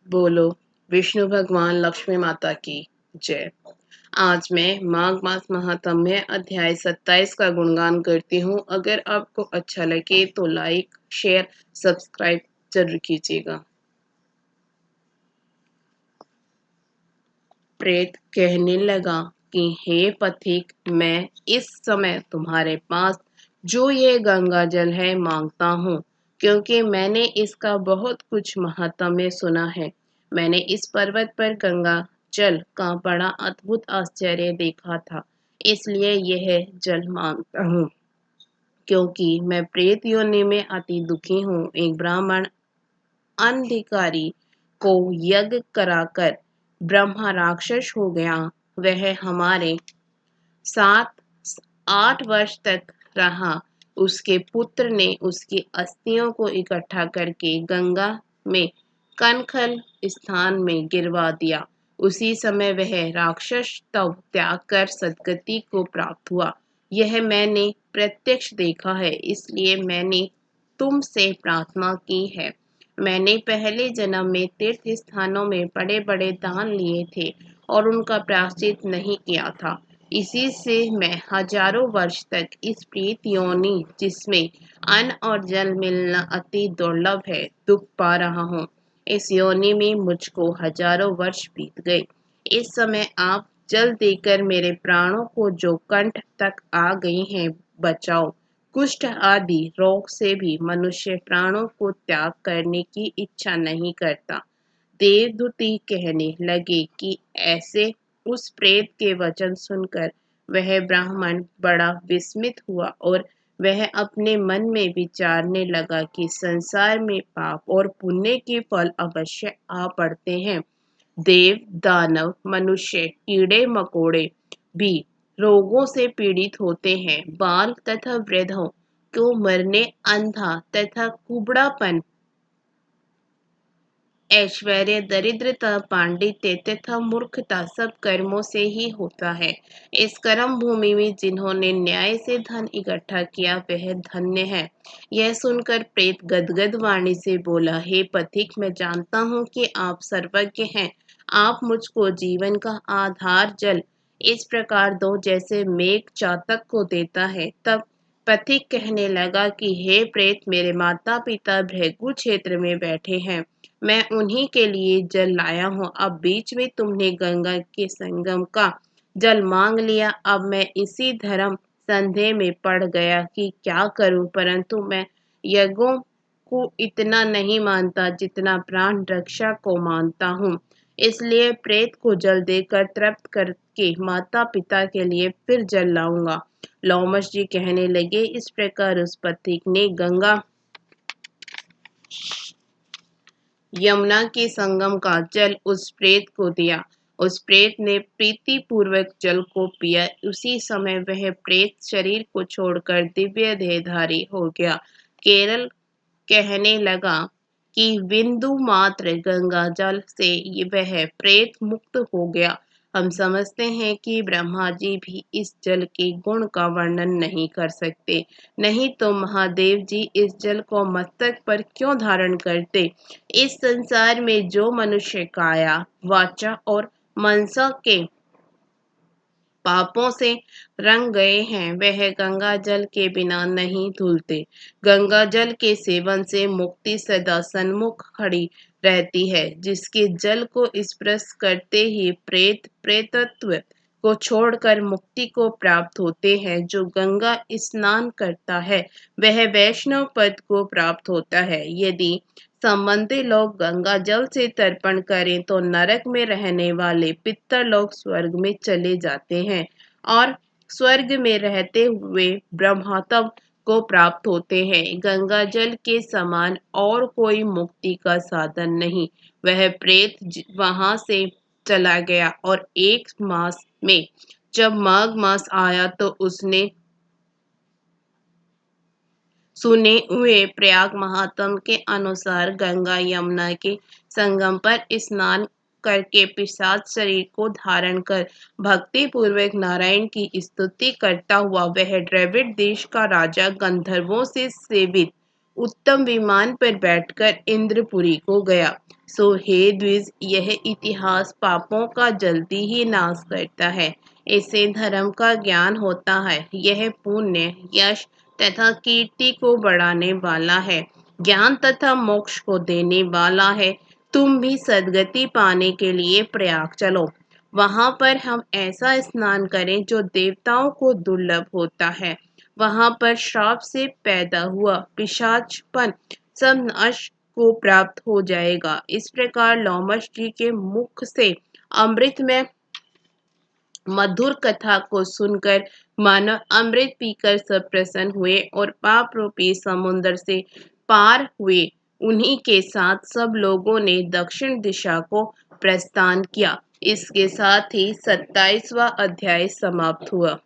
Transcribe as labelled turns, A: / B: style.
A: बोलो विष्णु भगवान लक्ष्मी माता की जय। आज मैं माघ मास महात्म्य अध्याय 27 का गुणगान करती हूँ। अगर आपको अच्छा लगे तो लाइक शेयर सब्सक्राइब जरूर कीजिएगा। प्रेत कहने लगा कि हे पथिक, मैं इस समय तुम्हारे पास जो ये गंगा जल है मांगता हूँ, क्योंकि मैंने इसका बहुत कुछ महात्म्य सुना है। मैंने इस पर्वत पर गंगा जल का बड़ा अद्भुत आश्चर्य देखा था, इसलिए यह जल मांगता हूँ। क्योंकि मैं प्रेत योनि में अति दुखी हूँ। एक ब्राह्मण अनधिकारी को यज्ञ कराकर ब्रह्मा राक्षस हो गया। वह हमारे साथ 8 वर्ष तक रहा। उसके पुत्र ने उसकी अस्थियों को इकट्ठा करके गंगा में कनखल स्थान में गिरवा दिया। उसी समय वह राक्षस तव त्याग कर सदगति को प्राप्त हुआ। यह मैंने प्रत्यक्ष देखा है, इसलिए मैंने तुमसे प्रार्थना की है। मैंने पहले जन्म में तीर्थ स्थानों में बड़े बड़े दान लिए थे और उनका प्रायश्चित नहीं किया था। इसी से मैं हजारों वर्ष तक इस प्रेत योनि, जिसमें अन्न और जल मिलना अति दुर्लभ है, दुख पा रहा हूँ। इस योनि में मुझको हजारों वर्ष बीत गए। इस समय आप जल देकर मेरे प्राणों को जो कंठ तक आ गए हैं बचाओ। कुष्ठ आदि रोग से भी मनुष्य प्राणों को त्याग करने की इच्छा नहीं करता। देवदूती कहने लगे कि ऐसे उस प्रेत के वचन सुनकर वह ब्राह्मण बड़ा विस्मित हुआ और वह अपने मन में विचारने लगा कि संसार में पाप और पुण्य के फल अवश्य आ पड़ते हैं। देव दानव मनुष्य कीड़े मकोड़े भी रोगों से पीड़ित होते हैं। बाल तथा वृद्धों को मरने, अंधा तथा कुबड़ापन, ऐश्वर्य, दरिद्रता, पांडित्य तथा मूर्खता सब कर्मों से ही होता है। इस कर्म भूमि में जिन्होंने न्याय से धन इकट्ठा किया वह धन्य है। यह सुनकर प्रेत गदगद वाणी से बोला, हे पथिक, मैं जानता हूँ कि आप सर्वज्ञ हैं। आप मुझको जीवन का आधार जल इस प्रकार दो जैसे मेघ चातक को देता है। तब पथिक कहने लगा कि हे प्रेत, मेरे माता पिता भृगु क्षेत्र में बैठे हैं। मैं उन्हीं के लिए जल लाया हूँ। अब बीच में तुमने गंगा के संगम का जल मांग लिया। अब मैं इसी धर्म संदेह में पड़ गया कि क्या करूं, परंतु मैं यज्ञों को इतना नहीं मानता जितना प्राण रक्षा को मानता हूँ। इसलिए प्रेत को जल देकर तृप्त करके माता पिता के लिए फिर जल लाऊंगा। लोमश जी कहने लगे, इस प्रकार उस पथिक ने गंगा यमुना के संगम का जल उस प्रेत को दिया। उस प्रेत ने प्रीति पूर्वक जल को पिया। उसी समय वह प्रेत शरीर को छोड़कर दिव्य देहधारी हो गया। केरल कहने लगा कि बिंदु मात्र गंगा जल से वह प्रेत मुक्त हो गया। हम समझते हैं कि ब्रह्मा जी भी इस जल के गुण का वर्णन नहीं कर सकते, नहीं तो महादेव जी इस जल को मस्तक पर क्यों धारण करते। इस संसार में जो मनुष्य काया, वाचा और मनसा के पापों से रंग गए हैं वह गंगा जल के बिना नहीं धुलते। गंगा जल के सेवन से मुक्ति सदा सन्मुख खड़ी रहती है। जिसके जल को स्पर्श करते ही प्रेत प्रेतत्व को छोड़कर मुक्ति को प्राप्त होते हैं। जो गंगा स्नान करता है वह वैष्णव पद को प्राप्त होता है। यदि संबंधी लोग गंगा जल से तर्पण करें तो नरक में रहने वाले पितर लोग स्वर्ग में चले जाते हैं और स्वर्ग में रहते हुए ब्रह्मत्व को प्राप्त होते हैं। गंगा जल के समान और कोई मुक्ति का साधन नहीं। वह प्रेत वहां से चला गया और 1 मास में जब माघ मास आया तो उसने सुने हुए प्रयाग महात्म के अनुसार गंगा यमुना के संगम पर स्नान करके पिशाच शरीर को धारण कर भक्ति पूर्वक नारायण की स्तुति करता हुआ वह द्रविड़ देश का राजा गंधर्वों से सेवित उत्तम विमान पर बैठकर इंद्रपुरी को गया। सो हे द्विज, यह इतिहास पापों का जल्दी ही नाश करता है। इससे धर्म का ज्ञान होता है। यह पुण्य, यश तथा कीर्ति को बढ़ाने वाला है, ज्ञान तथा मोक्ष को देने वाला है। तुम भी सद्गति पाने के लिए प्रयाग चलो। वहां पर हम ऐसा स्नान करें जो देवताओं को दुर्लभ होता है। वहां पर श्राप से पैदा हुआ पिशाचपन सब नष्ट को प्राप्त हो जाएगा। इस प्रकार लोमश जी के मुख से अमृत में मधुर कथा को सुनकर मानव अमृत पीकर सब प्रसन्न हुए और पाप रूपी समुद्र से पार हुए। उन्हीं के साथ सब लोगों ने दक्षिण दिशा को प्रस्थान किया। इसके साथ ही 27वां अध्याय समाप्त हुआ।